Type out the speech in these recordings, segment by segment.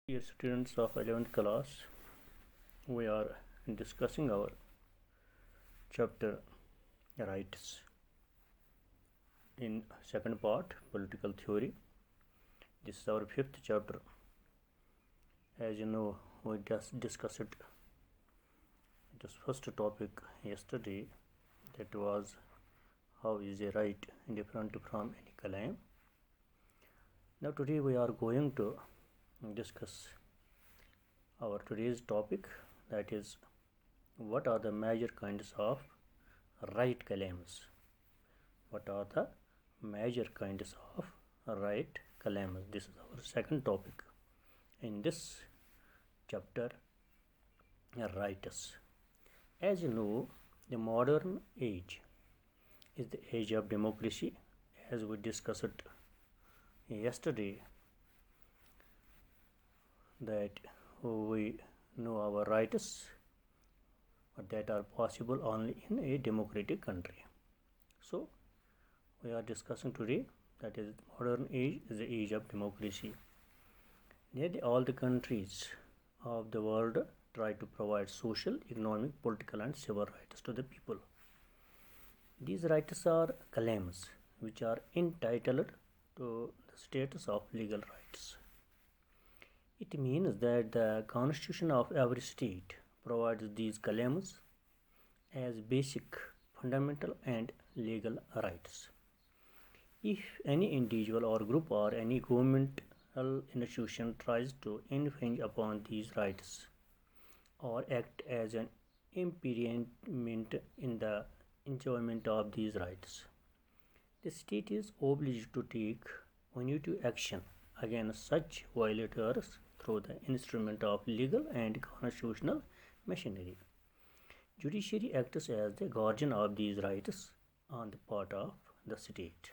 Dear students of 11th class, we are discussing our chapter rights in second part, political theory. This is our fifth chapter. As you know, we just discussed this first topic yesterday, that was how is a right different from any claim. Now today we are going to discuss our today's topic, that is what are the major kinds of right claims. What are the major kinds of right claims? This is our second topic in this chapter, rights. As you know, the modern age is the age of democracy, as we discussed yesterday, that we know our rights that are possible only in a democratic country. So we are discussing today, that is modern age is the age of democracy. Nearly all the countries of the world try to provide social, economic, political and civil rights to the people. These rights are claims which are entitled to the status of legal rights. It means that the constitution of every state provides these claims as basic, fundamental and legal rights. If any individual or group or any governmental institution tries to infringe upon these rights or act as an impediment in the enjoyment of these rights, the state is obliged to take punitive action against such violators through the instrument of legal and constitutional machinery. Judiciary acts as the guardian of these rights on the part of the state.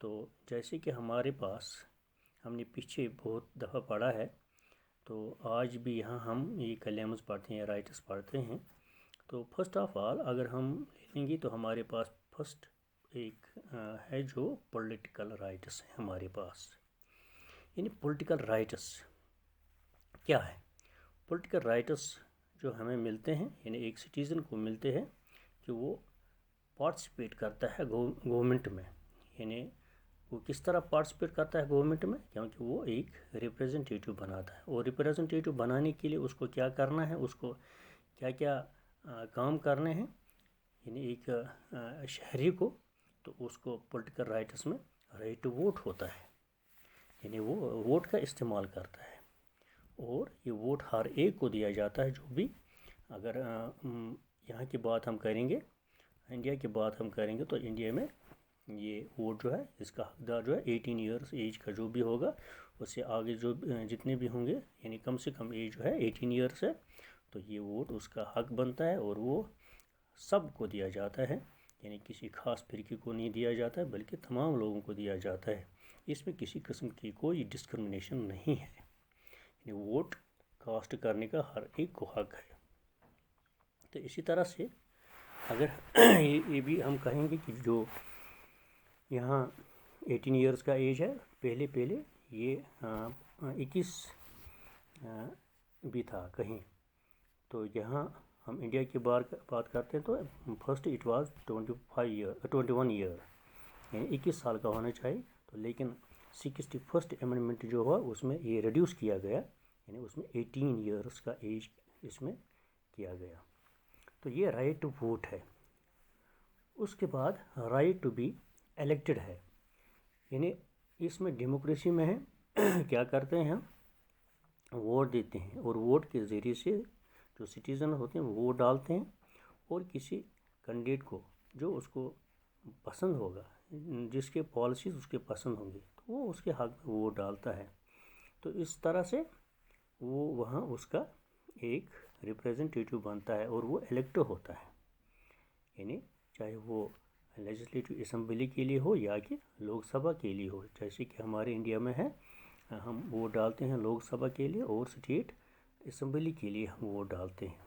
تو جیسے کہ ہمارے پاس ہم نے پیچھے بہت دفعہ پڑھا ہے، تو آج بھی یہاں ہم یہ کلیمز پڑھتے ہیں، رائٹس پڑھتے ہیں. تو فرسٹ آف آل اگر ہم لیں گے تو ہمارے پاس فرسٹ ایک ہے جو پولیٹیکل رائٹس ہیں ہمارے پاس. یعنی پولیٹیکل رائٹس کیا ہے؟ پولیٹیکل رائٹس جو ہمیں ملتے ہیں، یعنی ایک سٹیزن کو ملتے ہیں کہ وہ پارٹیسپیٹ کرتا ہے گورنمنٹ میں. یعنی وہ کس طرح پارٹیسپیٹ کرتا ہے گورنمنٹ میں؟ کیونکہ وہ ایک ریپریزنٹیٹیو بناتا ہے، اور ریپریزنٹیٹیو بنانے کے لیے اس کو کیا کرنا ہے، اس کو کیا کیا کام کرنے ہیں، یعنی ایک شہری کو، تو اس کو پولیٹیکل رائٹس میں رائٹ ٹو ووٹ ہوتا ہے. یعنی وہ ووٹ کا استعمال کرتا ہے، اور یہ ووٹ ہر ایک کو دیا جاتا ہے جو بھی، اگر یہاں کی بات ہم کریں گے، انڈیا کی بات ہم کریں گے، تو انڈیا میں یہ ووٹ جو ہے اس کا حقدار جو ہے 18 ایئرس ایج کا جو بھی ہوگا، اس سے آگے جو جتنے بھی ہوں گے، یعنی کم سے کم ایج جو ہے 18 ایئرس ہے، تو یہ ووٹ اس کا حق بنتا ہے، اور وہ سب کو دیا جاتا ہے. یعنی کسی خاص فرقے کو نہیں دیا جاتا ہے، بلکہ تمام لوگوں کو دیا جاتا ہے. اس میں کسی قسم کی کوئی ڈسکرمنیشن نہیں ہے. یعنی ووٹ کاسٹ کرنے کا ہر ایک کو حق ہے. تو اسی طرح سے اگر یہ بھی ہم کہیں گے کہ جو یہاں 18 ایئرس کا ایج ہے، پہلے یہ 21 بھی تھا کہیں. تو یہاں ہم انڈیا کی بات کرتے ہیں تو فرسٹ اٹ واز 21 ایئر، یعنی 21 سال کا ہونا چاہیے. تو لیکن 61 امینڈمنٹ جو ہوا اس میں یہ ریڈیوس کیا گیا، یعنی اس میں 18 ایئرس کا ایج اس میں کیا گیا. تو یہ رائٹ ٹو ووٹ ہے. اس کے بعد رائٹ ٹو بی الیکٹڈ ہے. یعنی اس میں ڈیموکریسی میں ہے کیا کرتے ہیں ہم؟ ووٹ دیتے ہیں، اور ووٹ کے ذریعے سے جو سٹیزن ہوتے ہیں وہ ووٹ ڈالتے ہیں، اور کسی کینڈیڈیٹ کو جو اس کو پسند ہوگا، جس کے پالیسیز اس کے پسند ہوں گے، تو وہ اس کے حق میں ووٹ ڈالتا ہے. تو اس طرح سے وہ وہاں اس کا ایک ریپریزنٹیٹیو بنتا ہے، اور وہ الیکٹ ہوتا ہے. یعنی چاہے وہ لیجسلیٹو اسمبلی کے لیے ہو یا کہ لوک سبھا کے لیے ہو. جیسے کہ ہمارے انڈیا میں ہے، ہم ووٹ ڈالتے ہیں لوک سبھا کے لیے، اور اسٹیٹ اسمبلی کے لیے ہم ووٹ ڈالتے ہیں،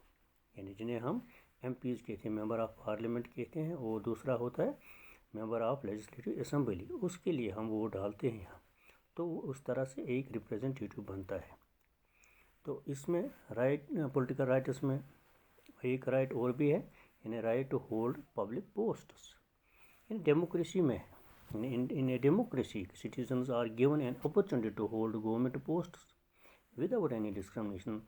یعنی جنہیں ہم ایم پیز کہتے ہیں، ممبر آف پارلیمنٹ کہتے ہیں، اور دوسرا ہوتا ہے ممبر آف لیجسلیٹو اسمبلی، اس کے لیے ہم ووٹ ڈالتے ہیں. تو وہ اس طرح سے ایک ریپریزنٹیٹیو بنتا ہے. تو اس میں رائٹ پولیٹیکل رائٹس میں ایک رائٹ اور بھی ہے، یعنی right to hold public posts. یعنی ڈیموکریسی میں in a democracy citizens are given an opportunity to hold government posts without any discrimination.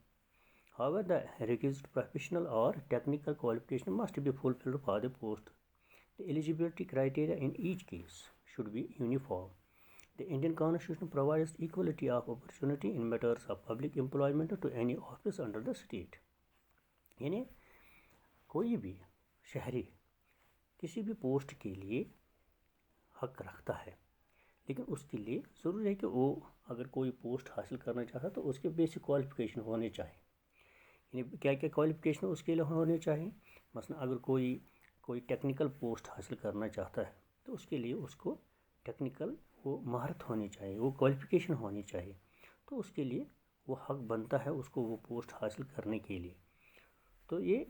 However, the requisite professional or technical qualification must be fulfilled for the post. The eligibility criteria in each case should be uniform. The Indian Constitution provides equality of opportunity in matters of public employment to any office under the state. یعنی کوئی بھی شہری کسی بھی post کے لیے حق رکھتا ہے، لیکن اس کے لیے ضروری ہے کہ وہ اگر کوئی پوسٹ حاصل کرنا چاہتا ہے تو اس کے بیسک کوالیفیکیشن ہونے چاہیے. یعنی کیا کیا کوالیفیکیشن اس کے لیے ہونے چاہیے؟ مثلا اگر کوئی ٹیکنیکل پوسٹ حاصل کرنا چاہتا ہے تو اس کے لیے اس کو ٹیکنیکل وہ مہارت ہونی چاہیے، وہ کوالیفیکیشن ہونی چاہیے. تو اس کے لیے وہ حق بنتا ہے اس کو وہ پوسٹ حاصل کرنے کے لیے. تو یہ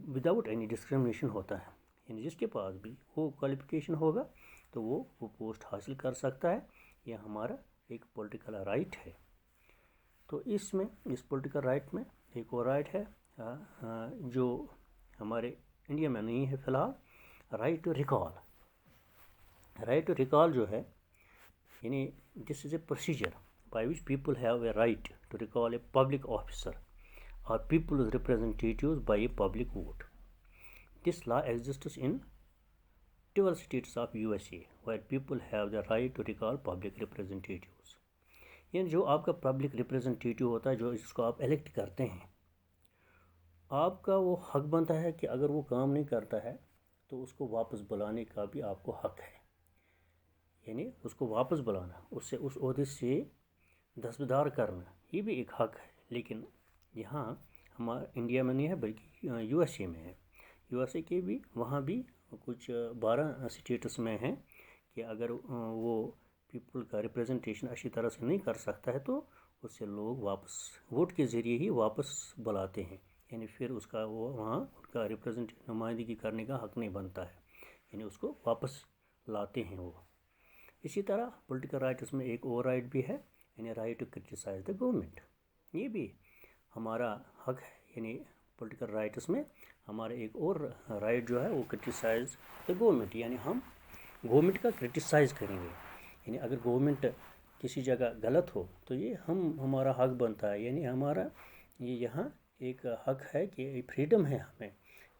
وداؤٹ اینی ڈسکرمنیشن ہوتا ہے. یعنی جس کے پاس بھی وہ کوالیفیکیشن ہوگا تو وہ پوسٹ حاصل کر سکتا ہے. یہ ہمارا ایک پولیٹیکل رائٹ ہے. تو اس پولیٹیکل رائٹ میں ایک اور رائٹ ہے جو ہمارے انڈیا میں نہیں ہے فی الحال، right to recall. Right to recall جو ہے، یعنی this is a procedure by which people have a right to recall a public officer or people's representatives by a public vote. This law exists in 12 states of USA where people have the right to recall public representatives. یعنی جو آپ کا public representative ہوتا ہے، جو جس کو آپ الیکٹ کرتے ہیں، آپ کا وہ حق بنتا ہے کہ اگر وہ کام نہیں کرتا ہے تو اس کو واپس بلانے کا بھی آپ کو حق ہے. یعنی اس کو واپس بلانا، اس عہدے سے دستبردار کرنا، یہ بھی ایک حق ہے. لیکن یہاں ہمارا انڈیا میں نہیں ہے بلکہ یو ایس اے میں ہے. یو ایس اے کے بھی وہاں بھی کچھ 12 اسٹیٹس میں ہیں کہ اگر وہ پیپل کا ریپریزنٹیشن اچھی طرح سے نہیں کر سکتا ہے تو اسے لوگ واپس ووٹ کے ذریعے ہی واپس بلاتے ہیں، یعنی پھر اس کا وہ وہاں ان کا نمائندگی کرنے کا حق نہیں بنتا ہے، یعنی اس کو واپس لاتے ہیں وہ۔ اسی طرح پولیٹیکل رائٹس میں ایک اور رائٹ بھی ہے، یعنی right to criticise the government, یہ بھی ہمارا حق ہے، یعنی پولیٹیکل رائٹس میں ہمارا ایک اور رائٹ جو ہے وہ کرٹیسائز دا گورنمنٹ، یعنی ہم گورنمنٹ کا کرٹیسائز کریں گے، یعنی اگر گورنمنٹ کسی جگہ غلط ہو تو یہ ہمارا حق بنتا ہے، یعنی ہمارا یہ یہاں ایک حق ہے کہ فریڈم ہے ہمیں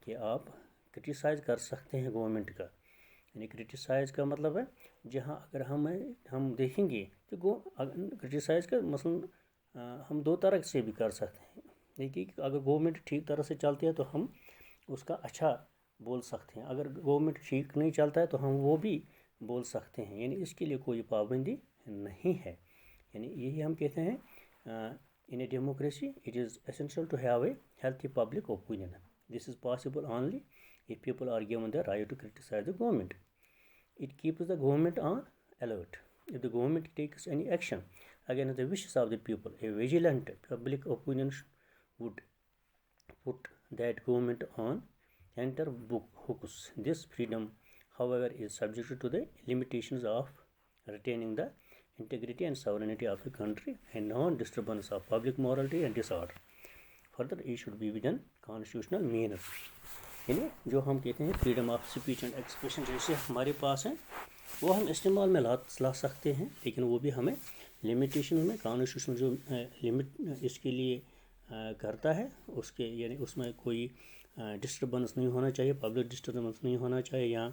کہ آپ کرٹیسائز کر سکتے ہیں گورنمنٹ کا، یعنی کرٹیسائز کا مطلب ہے جہاں اگر ہم دیکھیں گے کہ کرٹیسائز کا مثلا ہم دو طرح سے بھی کر سکتے ہیں، دیکھیے کہ اگر گورنمنٹ ٹھیک طرح سے چلتی ہے تو ہم اس کا اچھا بول سکتے ہیں، اگر گورنمنٹ ٹھیک نہیں چلتا ہے تو ہم وہ بھی بول سکتے ہیں، یعنی اس کے لیے کوئی پابندی نہیں ہے، یعنی یہی ہم کہتے ہیں in a democracy it is essential to have a healthy public opinion. This is possible only if people are given the right to criticize the government. It keeps the government on alert. If the government takes any action against the wishes of the people, a vigilant public opinion would put that government on tenterhooks. This freedom, however, is subject to the limitations of retaining the integrity and sovereignty of the country and non-disturbance of public morality and disorder. Further, it should be within constitutional means. یعنی جو ہم کہتے ہیں freedom of speech and expression جیسے ہمارے پاس ہیں وہ ہم استعمال میں لا سکتے ہیں، لیکن وہ بھی ہمیں لمیٹیشن میں کانسٹیٹیوشن جو لمٹ اس کے لیے کرتا ہے اس کے، یعنی اس میں کوئی ڈسٹربنس نہیں ہونا چاہیے، پبلک ڈسٹربنس نہیں ہونا چاہیے، یا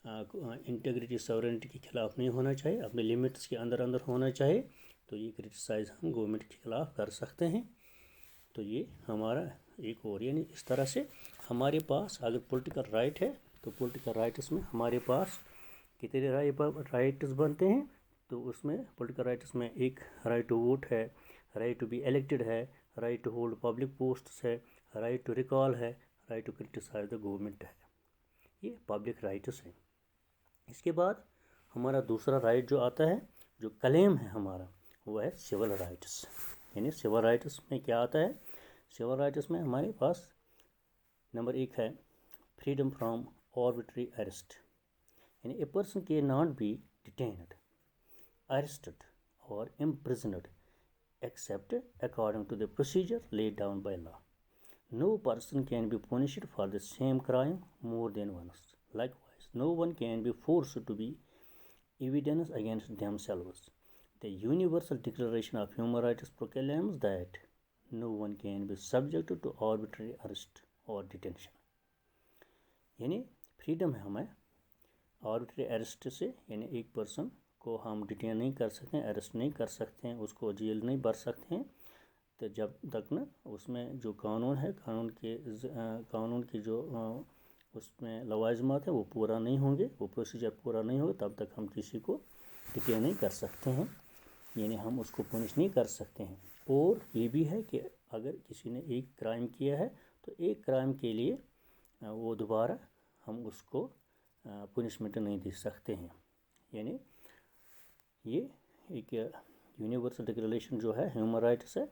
انٹیگریٹی سورینٹی کے خلاف نہیں ہونا چاہیے، اپنے لمٹس کے اندر ہونا چاہیے، تو یہ کرٹیسائز ہم گورنمنٹ کے خلاف کر سکتے ہیں۔ تو یہ ہمارا ایک اور، یعنی اس طرح سے ہمارے پاس اگر پولیٹیکل رائٹ ہے تو پولیٹیکل رائٹس میں ہمارے پاس کتنے رائٹس بنتے ہیں، تو اس میں پولیٹیکل رائٹس میں ایک رائٹ ٹو ووٹ ہے، رائٹ ٹو بی الیکٹڈ ہے، right to hold public posts ہے، رائٹ ٹو ریکال ہے، right to criticise the government ہے، یہ پبلک رائٹس ہیں۔ اس کے بعد ہمارا دوسرا رائٹ جو آتا ہے، جو کلیم ہے ہمارا، وہ ہے سول رائٹس، یعنی سول رائٹس میں کیا آتا ہے؟ سول رائٹس میں ہمارے پاس نمبر ایک ہے فریڈم فرام آربیٹری اریسٹ، یعنی a person can not be detained, arrested اور imprisoned except according to the procedure laid down by law. No person can be punished for the same crime more than once. Likewise, no one can be forced to be evidence against themselves. The Universal Declaration of Human Rights proclaims that no one can be subject to arbitrary arrest or detention. یعنی freedom ہے ہمیں arbitrary arrest سے، یعنی ایک person کو ہم detain نہیں کر سکتے ہیں، اریسٹ نہیں کر سکتے ہیں، اس کو جیل نہیں بھر سکتے ہیں، تو جب تک نا اس میں جو قانون ہے، قانون کی جو اس میں لوازمات ہیں وہ پورا نہیں ہوں گے، وہ پروسیجر پورا نہیں ہوگا، تب تک ہم کسی کو ڈیٹین نہیں کر سکتے ہیں، یعنی ہم اس کو پنش نہیں کر سکتے ہیں۔ اور یہ بھی ہے کہ اگر کسی نے ایک کرائم کیا ہے تو ایک کرائم کے لیے وہ دوبارہ ہم اس کو پنشمنٹ نہیں دے سکتے ہیں، یعنی یہ ایک یونیورسل ڈکلیریشن جو ہے ہیومن رائٹس ہے،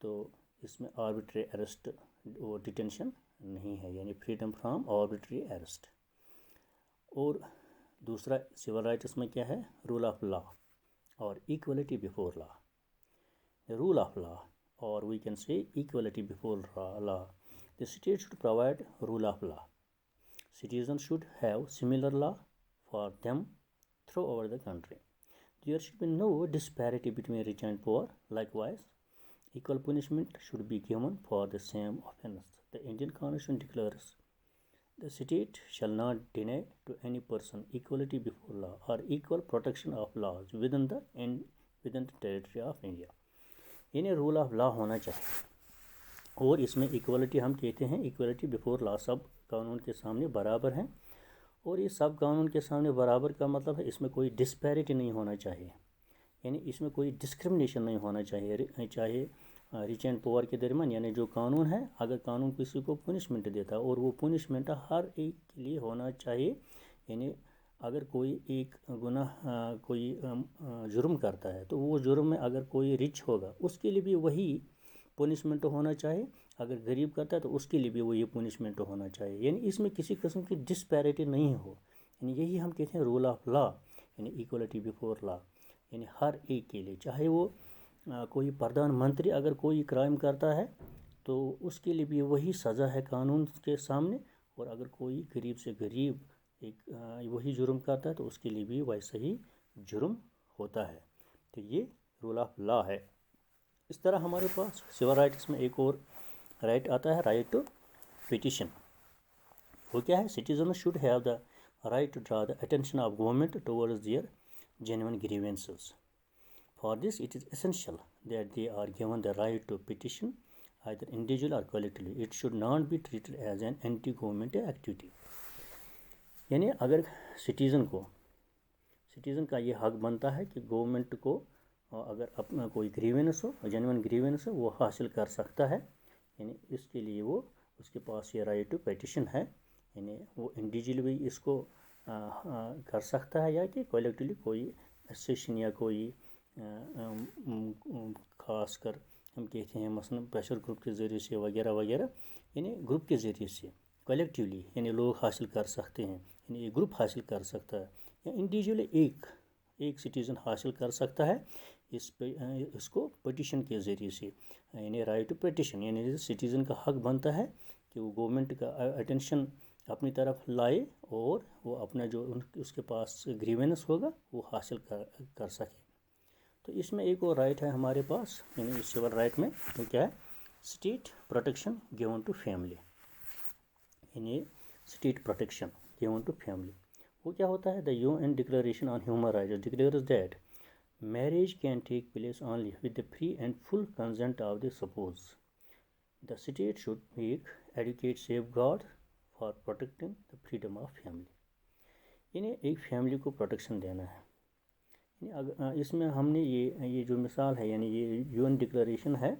تو اس میں آربیٹری اریسٹ اور ڈیٹینشن نہیں ہے، یعنی فریڈم فرام آربیٹری اریسٹ۔ اور دوسرا سول رائٹس میں کیا ہے؟ رول آف لا اور equality before law. Rule of law اور we can say equality before law, the state should provide rule of law. Citizens should have similar law for them throughout the country. There should be no disparity between rich and poor. Likewise, equal punishment should be given for the same offense. The Indian Constitution declares the state shall not deny to any person equality before law or equal protection of laws within the territory of India. یعنی role of لا ہونا چاہیے، اور اس میں equality ہم کہتے ہیں، equality before لا، سب قانون کے سامنے برابر ہیں، اور یہ سب قانون کے سامنے برابر کا مطلب ہے اس میں کوئی ڈسپیرٹی نہیں ہونا چاہیے، یعنی اس میں کوئی ڈسکرمنیشن نہیں ہونا چاہیے، چاہے ریچ اینڈ پور کے درمیان، یعنی جو قانون ہے اگر قانون کسی کو پنشمنٹ دیتا ہے اور وہ پنشمنٹ ہر ایک کے لیے ہونا چاہیے، یعنی اگر کوئی ایک گناہ کوئی جرم کرتا ہے تو وہ جرم میں اگر کوئی رچ ہوگا اس کے لیے بھی وہی پنشمنٹ ہونا چاہیے، اگر غریب کرتا ہے تو اس کے لیے بھی وہی پنشمنٹ ہونا چاہیے، یعنی اس میں کسی قسم کی ڈسپیرٹی نہیں ہو، یعنی یہی ہم کہتے ہیں رول آف لا، یعنی ایکولیٹی بیفور لا، یعنی ہر ایک کے لیے، چاہے وہ کوئی پردھان منتری اگر کوئی کرائم کرتا ہے تو اس کے لیے بھی وہی سزا ہے قانون کے سامنے، اور اگر کوئی غریب سے غریب ایک وہی جرم کرتا ہے تو اس کے لیے بھی ویسا ہی جرم ہوتا ہے، تو یہ رول آف لا ہے۔ اس طرح ہمارے پاس سول رائٹس میں ایک اور رائٹ آتا ہے، رائٹ ٹو پٹیشن۔ وہ کیا ہے؟ Citizen should have the right to draw the attention of government towards their genuine grievances. For this, it is essential that they are given the right to petition either individual or collectively. It should not be treated as an anti-government activity. یعنی اگر citizen کا یہ حق بنتا ہے کہ government کو اگر اپنا کوئی گریوینس ہو، جینوئن گریوینس ہو، وہ حاصل کر سکتا ہے، یعنی اس کے لیے وہ اس کے پاس یہ رائٹ ٹو پیٹیشن ہے، یعنی وہ انڈیویجول بھی اس کو کر سکتا ہے، یا کہ کولیکٹیولی کوئی ایسوسیشن یا کوئی خاص کر ہم کہتے ہیں مثلاً پریشر گروپ کے ذریعے سے وغیرہ وغیرہ، یعنی گروپ کے ذریعے سے کولیکٹیولی یعنی لوگ حاصل کر سکتے ہیں، یعنی ایک گروپ حاصل کر سکتا ہے، یا انڈیویجولی ایک سٹیزن حاصل کر سکتا ہے اس کو پٹیشن کے ذریعے سے، یعنی رائٹ ٹو پٹیشن، یعنی سٹیزن کا حق بنتا ہے کہ وہ گورنمنٹ کا اٹینشن اپنی طرف لائے اور وہ اپنا جو اس کے پاس گریوینس ہوگا وہ حاصل کر سکے۔ تو اس میں ایک اور رائٹ ہے ہمارے پاس، یعنی سول رائٹ میں وہ کیا ہے؟ State protection given to family, یعنی state protection given to family. وہ کیا ہوتا ہے؟ The UN declaration on human rights declares that marriage can take place only with the free and full consent of the spouse. The state should make adequate safeguards for protecting the freedom of family. یعنی ایک family کو protection دینا ہے، یعنی اس میں ہم نے یہ جو مثال ہے، یعنی یہ UN ڈکلیریشن ہے،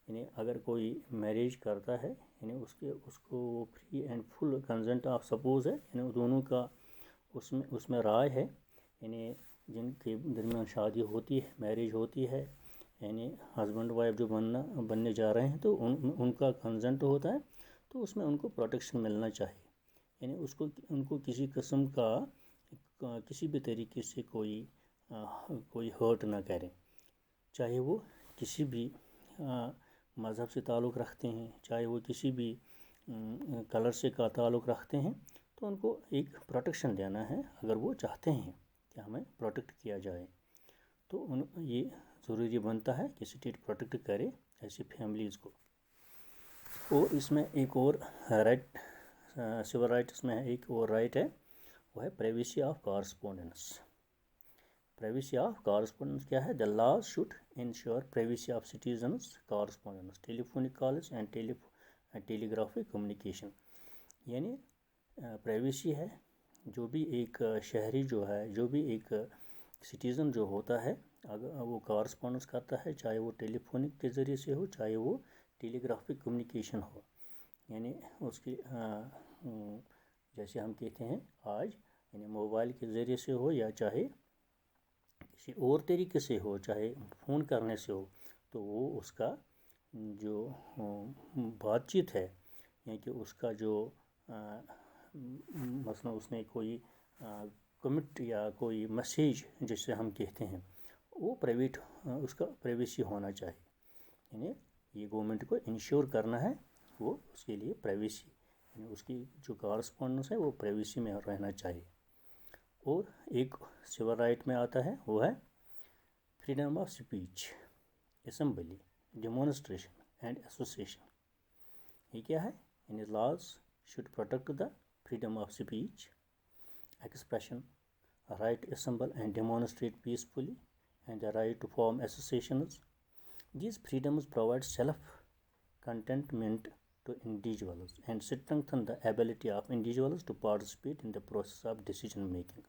یعنی اگر کوئی میریج کرتا ہے، یعنی اس کو free and full consent of spouse ہے، یعنی دونوں کا اس میں رائے ہے، یعنی جن کے درمیان شادی ہوتی ہے، میریج ہوتی ہے، یعنی ہسبینڈ وائف جو بننے جا رہے ہیں تو ان کا کنسنٹ ہوتا ہے، تو اس میں ان کو پروٹیکشن ملنا چاہیے، یعنی ان کو کسی قسم کا کسی بھی طریقے سے کوئی ہرٹ نہ کرے، چاہے وہ کسی بھی مذہب سے تعلق رکھتے ہیں، چاہے وہ کسی بھی کلر سے کا تعلق رکھتے ہیں، تو ان کو ایک پروٹیکشن دینا ہے اگر وہ چاہتے ہیں کہ ہمیں پروٹیکٹ کیا جائے، تو یہ ضروری بنتا ہے کہ اسٹیٹ پروٹیکٹ کرے ایسی فیملیز کو۔ اور اس میں ایک اور رائٹ سول رائٹس میں ایک اور رائٹ ہے، وہ ہے privacy of correspondence. Privacy of correspondence کیا ہے؟ The laws should ensure privacy of citizens correspondence telephonic calls and telegraphic communication, یعنی پرائیویسی ہے، جو بھی ایک شہری جو ہے، جو بھی ایک سٹیزن جو ہوتا ہے، اگر وہ کارسپونڈنس کرتا ہے، چاہے وہ ٹیلی فونک کے ذریعے سے ہو، چاہے وہ ٹیلی گرافک کمیونیکیشن ہو، یعنی اس کی جیسے ہم کہتے ہیں آج، یعنی موبائل کے ذریعے سے ہو یا چاہے کسی اور طریقے سے ہو، چاہے فون کرنے سے ہو، تو وہ اس کا جو بات چیت ہے، یعنی کہ اس کا جو مثلا اس نے کوئی کمٹ یا کوئی میسیج جسے ہم کہتے ہیں، وہ پرائیویٹ، اس کا پرائیویسی ہونا چاہیے، یعنی یہ گورنمنٹ کو انشور کرنا ہے، وہ اس کے لیے پرائیویسی، یعنی اس کی جو کارسپونڈنس ہے وہ پرائیویسی میں رہنا چاہیے۔ اور ایک سول رائٹ میں آتا ہے، وہ ہے freedom of speech, assembly, demonstration and association. یہ کیا ہے؟ یعنی laws should protect the freedom of speech, expression, right to assemble and demonstrate peacefully, and the right to form associations. These freedoms provide self-contentment to individuals and strengthen the ability of individuals to participate in the process of decision making.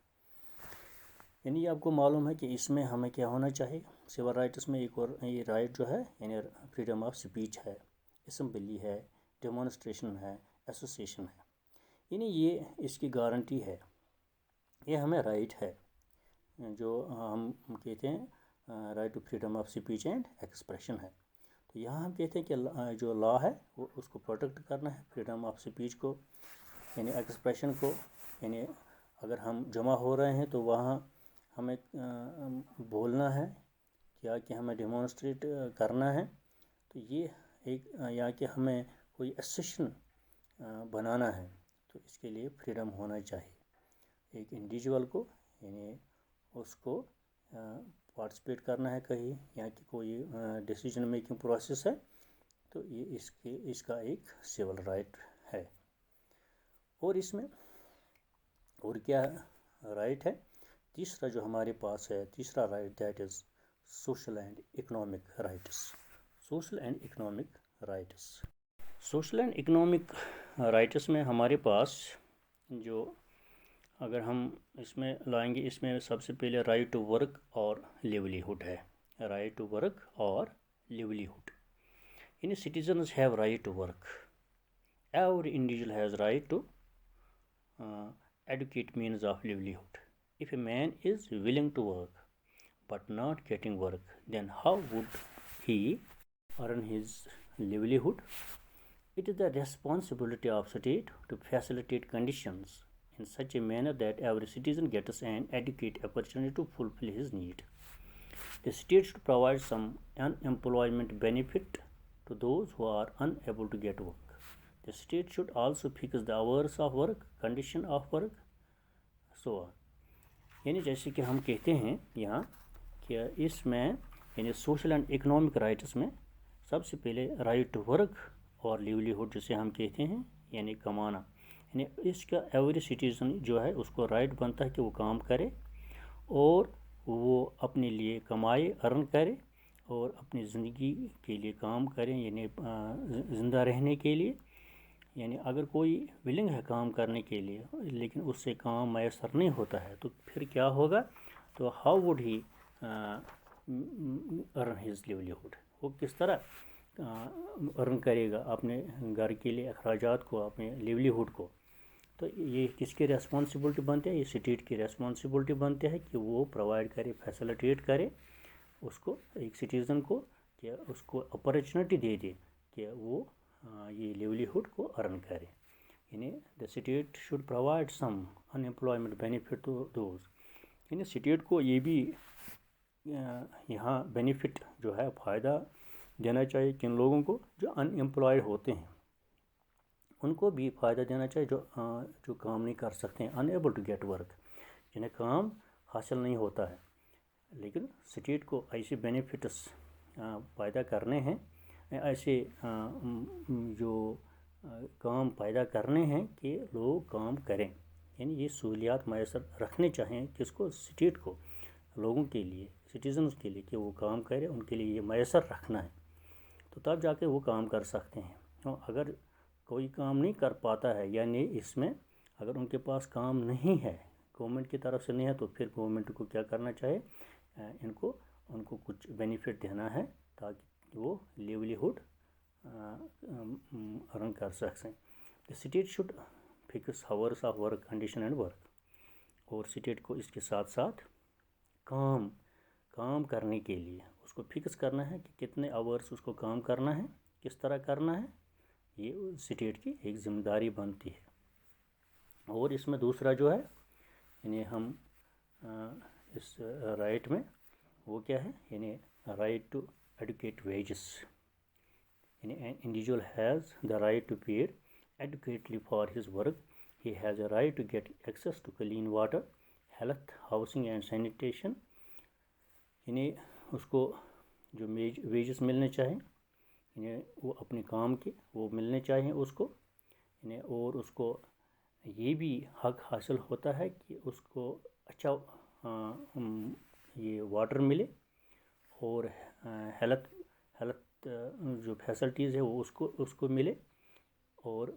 یعنی آپ کو معلوم ہے کہ اس میں ہمیں کیا ہونا چاہیے؟ سول رائٹس میں ایک اور یہ رائٹ جو ہے، یعنی فریڈم آف اسپیچ ہے، اسمبلی ہے، ڈیمونسٹریشن ہے، ایسوسیشن ہے، یعنی یہ اس کی گارنٹی ہے یہ ہمیں رائٹ ہے جو ہم کہتے ہیں right to freedom of speech and expression ہے. تو یہاں ہم کہتے ہیں کہ جو لا ہے وہ اس کو پروٹیکٹ کرنا ہے، فریڈم آف اسپیچ کو یعنی ایکسپریشن کو. یعنی اگر ہم جمع ہو رہے ہیں تو وہاں ہمیں بولنا ہے یا کہ ہمیں ڈیمانسٹریٹ کرنا ہے. تو یہ ایک یا کہ ہمیں کوئی اسیشن بنانا ہے تو اس کے لیے فریڈم ہونا چاہیے ایک انڈیویجول کو. یعنی اس کو پارٹیسپیٹ کرنا ہے کہیں یا کہ کوئی ڈیسیجن میکنگ پروسیس ہے تو یہ اس کا ایک سول رائٹ ہے. اور اس میں اور کیا رائٹ ہے؟ تیسرا جو ہمارے پاس ہے تیسرا right that is social and economic rights. Social and economic rights. Social and economic rights میں ہمارے پاس جو اگر ہم اس میں لائیں گے، اس میں سب سے پہلے رائٹ ٹو ورک اور لیولیہڈ ہے. رائٹ ٹو ورک اور لیولیہڈ یعنی citizens have right to work. Every individual has right to adequate means of livelihood. If a man is willing to work but not getting work, then how would he earn his livelihood? It is the responsibility of state to facilitate conditions in such a manner that every citizen gets an adequate opportunity to fulfill his need. The state should provide some unemployment benefit to those who are unable to get work. The state should also fix the hours of work, condition of work, so on. یعنی جیسے کہ ہم کہتے ہیں یہاں کہ اس میں یعنی سوشل اینڈ اکنامک رائٹس میں سب سے پہلے رائٹ ٹو ورک اور لیولیہڈ جسے ہم کہتے ہیں یعنی کمانا. یعنی اس کا ایوری سٹیزن جو ہے اس کو رائٹ بنتا ہے کہ وہ کام کرے اور وہ اپنے لیے کمائے، ارن کرے اور اپنی زندگی کے لیے کام کریں یعنی زندہ رہنے کے لیے. یعنی اگر کوئی ولنگ ہے کام کرنے کے لیے لیکن اس سے کام میسر نہیں ہوتا ہے تو پھر کیا ہوگا؟ تو how would he earn his livelihood, وہ کس طرح ارن کرے گا اپنے گھر کے لیے اخراجات کو، اپنے لیولیہڈ کو. تو یہ کس کی ریسپانسبلٹی بنتے ہیں؟ یہ اسٹیٹ کی ریسپانسبلٹی بنتے ہیں کہ وہ پرووائڈ کرے، فیسلٹیٹ کرے اس کو، ایک سٹیزن کو، کہ اس کو اپرچونیٹی دے دے کہ وہ یہ لیولیہڈ کو ارن کرے. یعنی the state should provide some unemployment benefit to those. یعنی اسٹیٹ کو یہ بھی یہاں بینیفٹ جو ہے فائدہ دینا چاہیے کن لوگوں کو جو ان امپلائڈ ہوتے ہیں، ان کو بھی فائدہ دینا چاہیے جو کام نہیں کر سکتے ہیں، ان ایبل ٹو گیٹ ورک، جنہیں کام حاصل نہیں ہوتا ہے. لیکن اسٹیٹ کو ایسے بینیفٹس پیدا کرنے ہیں، ایسے جو کام پیدا کرنے ہیں کہ لوگ کام کریں. یعنی یہ سہولیات میسر رکھنے چاہیں کس کو؟ اسٹیٹ کو، لوگوں کے لیے، سٹیزنز کے لیے کہ وہ کام کریں، ان کے لیے یہ میسر رکھنا ہے تو تب جا کے وہ کام کر سکتے ہیں. اگر کوئی کام نہیں کر پاتا ہے یعنی اس میں اگر ان کے پاس کام نہیں ہے، گورنمنٹ کی طرف سے نہیں ہے، تو پھر گورنمنٹ کو کیا کرنا چاہیے؟ ان کو کچھ بینیفٹ دینا ہے تاکہ وہ لیولیہڈ ارن کر سکیں. The state should fix hours of work, condition and work. اور اسٹیٹ کو اس کے ساتھ ساتھ کام کرنے کے لیے اس کو فکس کرنا ہے کہ کتنے آورس اس کو کام کرنا ہے، کس طرح کرنا ہے، یہ اسٹیٹ کی ایک ذمہ داری بنتی ہے. اور اس میں دوسرا جو ہے یعنی ہم اس رائٹ میں وہ کیا ہے؟ یعنی رائٹ ٹو ایڈوکیٹ ویجز. یعنی an individual has the right to pay adequately for his work. He has a right to get access to clean water, health, housing and sanitation. یعنی اس کو جو ویجز ملنے چاہیں یعنی وہ اپنے کام کے وہ ملنے چاہیے اس کو. یعنی اور اس کو یہ بھی حق حاصل ہوتا ہے کہ اس کو اچھا یہ واٹر ملے اور ہیلتھ جو فیسلٹیز ہے وہ اس کو ملے اور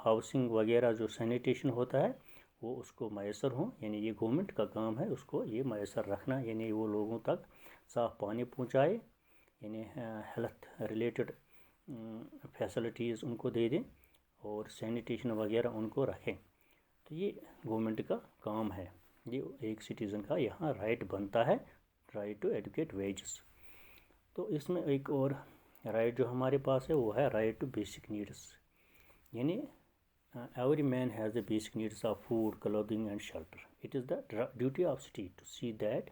ہاؤسنگ وغیرہ جو سینیٹیشن ہوتا ہے وہ اس کو میسر ہوں. یعنی یہ گورنمنٹ کا کام ہے اس کو یہ میسر رکھنا. یعنی وہ لوگوں تک صاف پانی پہنچائے، یعنی ہیلتھ ریلیٹڈ فیسلٹیز ان کو دے دیں اور سینیٹیشن وغیرہ ان کو رکھیں. تو یہ گورنمنٹ کا کام ہے. یہ ایک سٹیزن کا یہاں رائٹ بنتا ہے، رائٹ ٹو ایڈوکیٹ ویجز۔ تو اس میں ایک اور رائٹ جو ہمارے پاس ہے وہ ہے رائٹ ٹو بیسک نیڈس، یعنی every man has the basic needs of food, clothing and shelter. It is the duty of state to see that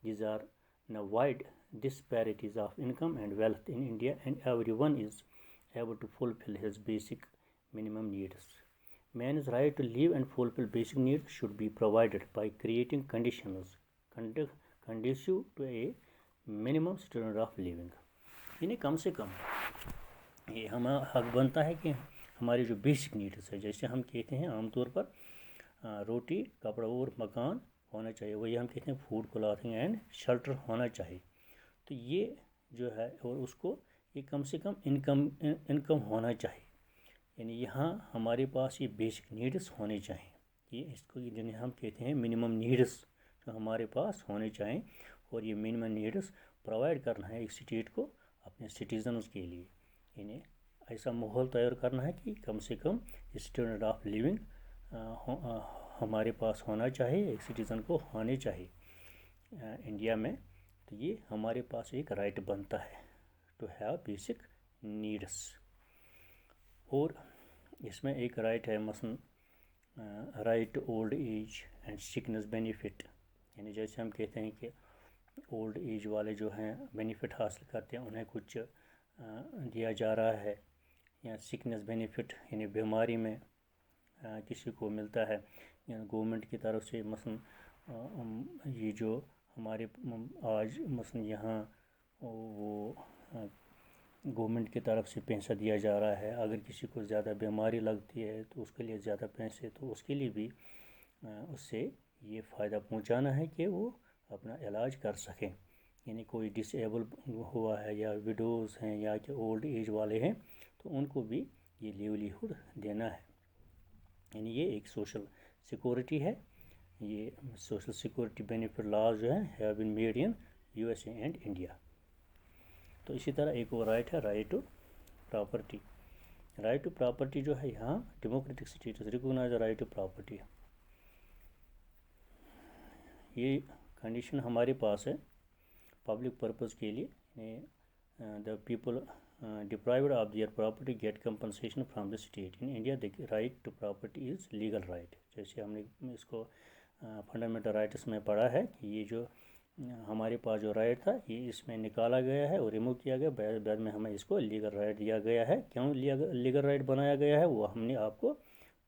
these are now wide disparities of income and wealth in India and everyone is able to fulfill his basic minimum needs. Man's right to live and fulfill basic needs should be provided by creating conditions conducive to a minimum standard of living. یعنی کم سے کم یہ ہمارا حق بنتا ہے کہ ہماری جو بیسک نیڈس ہے، جیسے ہم کہتے ہیں عام طور پر روٹی، کپڑا اور مکان ہونا چاہیے، وہی ہم کہتے ہیں فوڈ، کلاتھنگ اینڈ شیلٹر ہونا چاہیے۔ تو یہ جو ہے اور اس کو یہ کم سے کم انکم ہونا چاہیے، یعنی یہاں ہمارے پاس یہ بیسک نیڈس ہونے چاہیے، یہ اس کو جنہیں ہم کہتے ہیں منیمم نیڈس جو ہمارے پاس ہونے چاہیں، اور یہ منیمم نیڈس پرووائڈ کرنا ہے ایک اسٹیٹ کو اپنے سٹیزنز کے لیے، یعنی ایسا ماحول تیار کرنا ہے کہ کم سے کم اسٹینڈرڈ آف لیونگ ہمارے پاس ہونا چاہیے، ایک سٹیزن کو ہونے چاہیے انڈیا میں۔ تو یہ ہمارے پاس ایک رائٹ بنتا ہے ٹو ہیو بیسک نیڈس۔ اور اس میں ایک رائٹ ہے مثلاً right to old age and sickness benefit, یعنی جیسے ہم کہتے ہیں کہ اولڈ ایج والے جو ہیں بینیفٹ حاصل کرتے ہیں، انہیں کچھ دیا جا رہا ہے، یا سکنس بینیفٹ یعنی بیماری میں کسی کو ملتا ہے گورنمنٹ کی طرف سے۔ مثلاً یہ جو ہمارے آج مثلاً یہاں وہ گورنمنٹ کی طرف سے پیسہ دیا جا رہا ہے، اگر کسی کو زیادہ بیماری لگتی ہے تو اس کے لیے زیادہ پیسے، تو اس کے لیے بھی اس سے یہ فائدہ پہنچانا ہے کہ وہ اپنا علاج کر سکیں، یعنی کوئی ڈس ایبل ہوا ہے یا وڈوز ہیں یا کہ اولڈ ایج والے ہیں تو ان کو بھی یہ لیولیہڈ دینا ہے، یعنی یہ ایک سوشل سیکورٹی ہے۔ یہ سوشل سیکورٹی بینیفٹ لاز جو ہیں have been made in USA and India. تو اسی طرح ایک اور رائٹ ہے right to property. Right to property جو ہے یہاں democratic states recognise right to property, یہ کنڈیشن ہمارے پاس ہے پبلک پرپز کے لیے۔ The people deprived of their property get compensation from the state. In India, the right to property is legal right. جیسے ہم نے اس کو فنڈامنٹل رائٹس میں پڑھا ہے کہ یہ جو ہمارے پاس جو رائٹ تھا یہ اس میں نکالا گیا ہے اور ریموو کیا گیا، بعد میں ہمیں اس کو لیگل رائٹ دیا گیا ہے۔ کیوں لیگل رائٹ بنایا گیا ہے وہ ہم نے آپ کو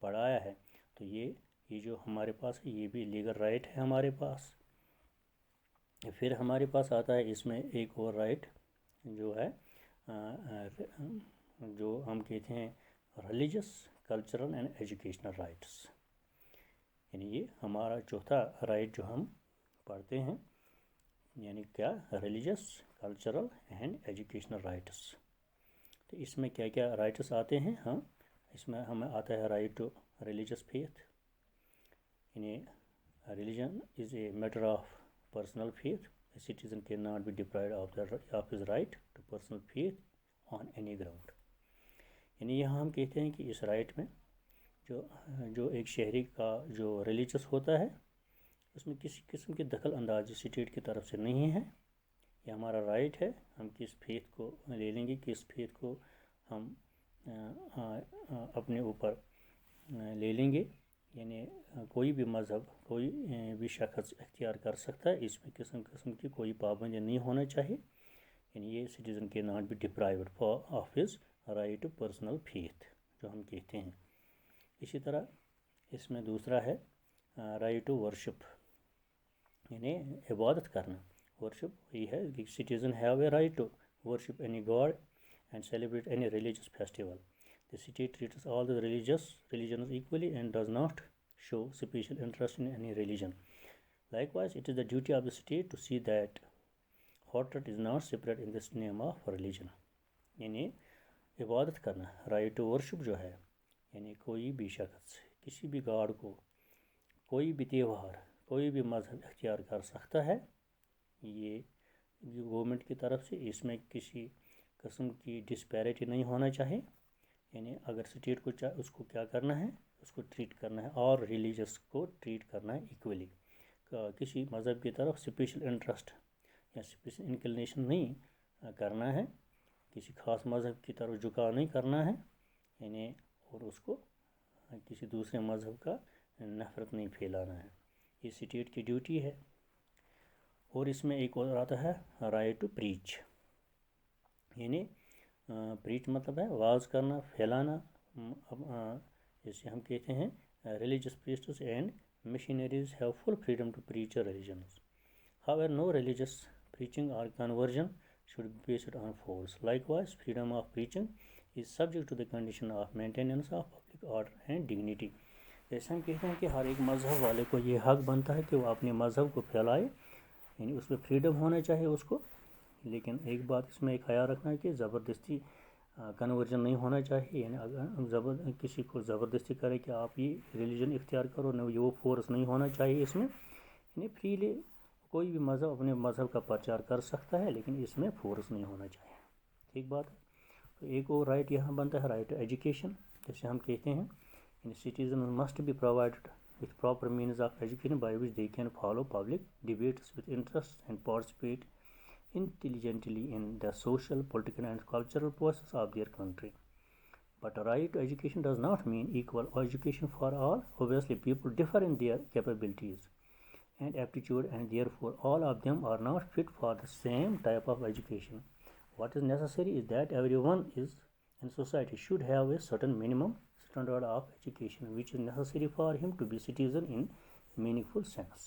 پڑھایا ہے۔ تو یہ جو ہمارے پاس ہے یہ بھی لیگل رائٹ ہے ہمارے پاس۔ پھر ہمارے پاس آتا ہے اس میں ایک اور رائٹ جو ہے جو ہم کہتے ہیں religious, cultural and educational rights, یعنی یہ ہمارا چوتھا رائٹ جو ہم پڑھتے ہیں، یعنی کیا religious, cultural and educational rights. تو اس میں کیا کیا رائٹس آتے ہیں؟ ہاں اس میں ہمیں آتا ہے رائٹ ٹو ریلیجس فیتھ، یعنی religion is a matter of personal faith, a citizen cannot be deprived of his right to personal faith on any ground۔ یعنی یہاں ہم کہتے ہیں کہ اس رائٹ میں جو ایک شہری کا جو ریلیجس ہوتا ہے اس میں کسی قسم کی دخل اندازی اسٹیٹ کی طرف سے نہیں ہے، یہ ہمارا رائٹ ہے۔ ہم کس فیتھ کو لے لیں گے، کس فیتھ کو ہم اپنے اوپر لے لیں گے، یعنی کوئی بھی مذہب کوئی بھی شخص اختیار کر سکتا ہے، اس میں قسم کی کوئی پابندی نہیں ہونا چاہیے، یعنی یہ سٹیزن کے not be deprived of his right to personal faith جو ہم کہتے ہیں۔ اسی طرح اس میں دوسرا ہے رائٹ ٹو ورشپ، یعنی عبادت کرنا۔ ورشپ یہ ہے کہ citizen have a right to worship any god and celebrate any religious festival. The state treats all the religions equally and does not show special interest in any religion. Likewise, it is the duty of the state to see that hatred is not spread in the name of religion. یعنی عبادت کرنا، right to worship جو ہے، یعنی کوئی بھی شخص کسی بھی گاڈ کو، کوئی بھی تہوار، کوئی بھی مذہب اختیار کر سکتا ہے، یہ گورنمنٹ کی طرف سے اس میں کسی قسم کی ڈسپیرٹی نہیں ہونا چاہیے، یعنی اگر اسٹیٹ کو اس کو کیا کرنا ہے، اس کو ٹریٹ کرنا ہے اور ریلیجس کو ٹریٹ کرنا ہے ایکولی۔ کسی مذہب کی طرف اسپیشل انٹرسٹ یا اسپیشل انکلینیشن نہیں کرنا ہے، کسی خاص مذہب کی طرف جھکاؤ نہیں کرنا ہے، یعنی اور اس کو کسی دوسرے مذہب کا نفرت نہیں پھیلانا ہے، یہ اسٹیٹ کی ڈیوٹی ہے۔ اور اس میں ایک اور آتا ہے رائٹ ٹو پریچ، یعنی پریچ مطلب ہے واز کرنا، پھیلانا، جیسے ہم کہتے ہیں religious priests and missionaries have full freedom to preach their religions. However, no religious preaching or conversion should be based on force. Likewise, freedom of preaching is subject to the condition of maintenance of public order and dignity. جیسے ہم کہتے ہیں کہ ہر ایک مذہب والے کو یہ حق بنتا ہے کہ وہ اپنے مذہب کو پھیلائے، یعنی اس میں فریڈم ہونا چاہیے اس کو، لیکن ایک بات اس میں ایک خیال رکھنا ہے کہ زبردستی کنورژن نہیں ہونا چاہیے، یعنی اگر کسی کو زبردستی کرے کہ آپ یہ ریلیجن اختیار کرو، نہ وہ فورس نہیں ہونا چاہیے اس میں، یعنی فریلی کوئی بھی مذہب اپنے مذہب کا پرچار کر سکتا ہے، لیکن اس میں فورس نہیں ہونا چاہیے، ٹھیک بات ہے۔ تو ایک اور رائٹ یہاں بنتا ہے رائٹ ٹو ایجوکیشن، جیسے ہم کہتے ہیں citizens must be provided with proper means of education by which they can follow public debates with interest and participate intelligently in the social, political and cultural process of their country. But right to education does not mean equal education for all. Obviously, people differ in their capabilities and aptitude, and therefore all of them are not fit for the same type of education. What is necessary is that everyone in society should have a certain minimum standard of education which is necessary for him to be citizen in meaningful sense.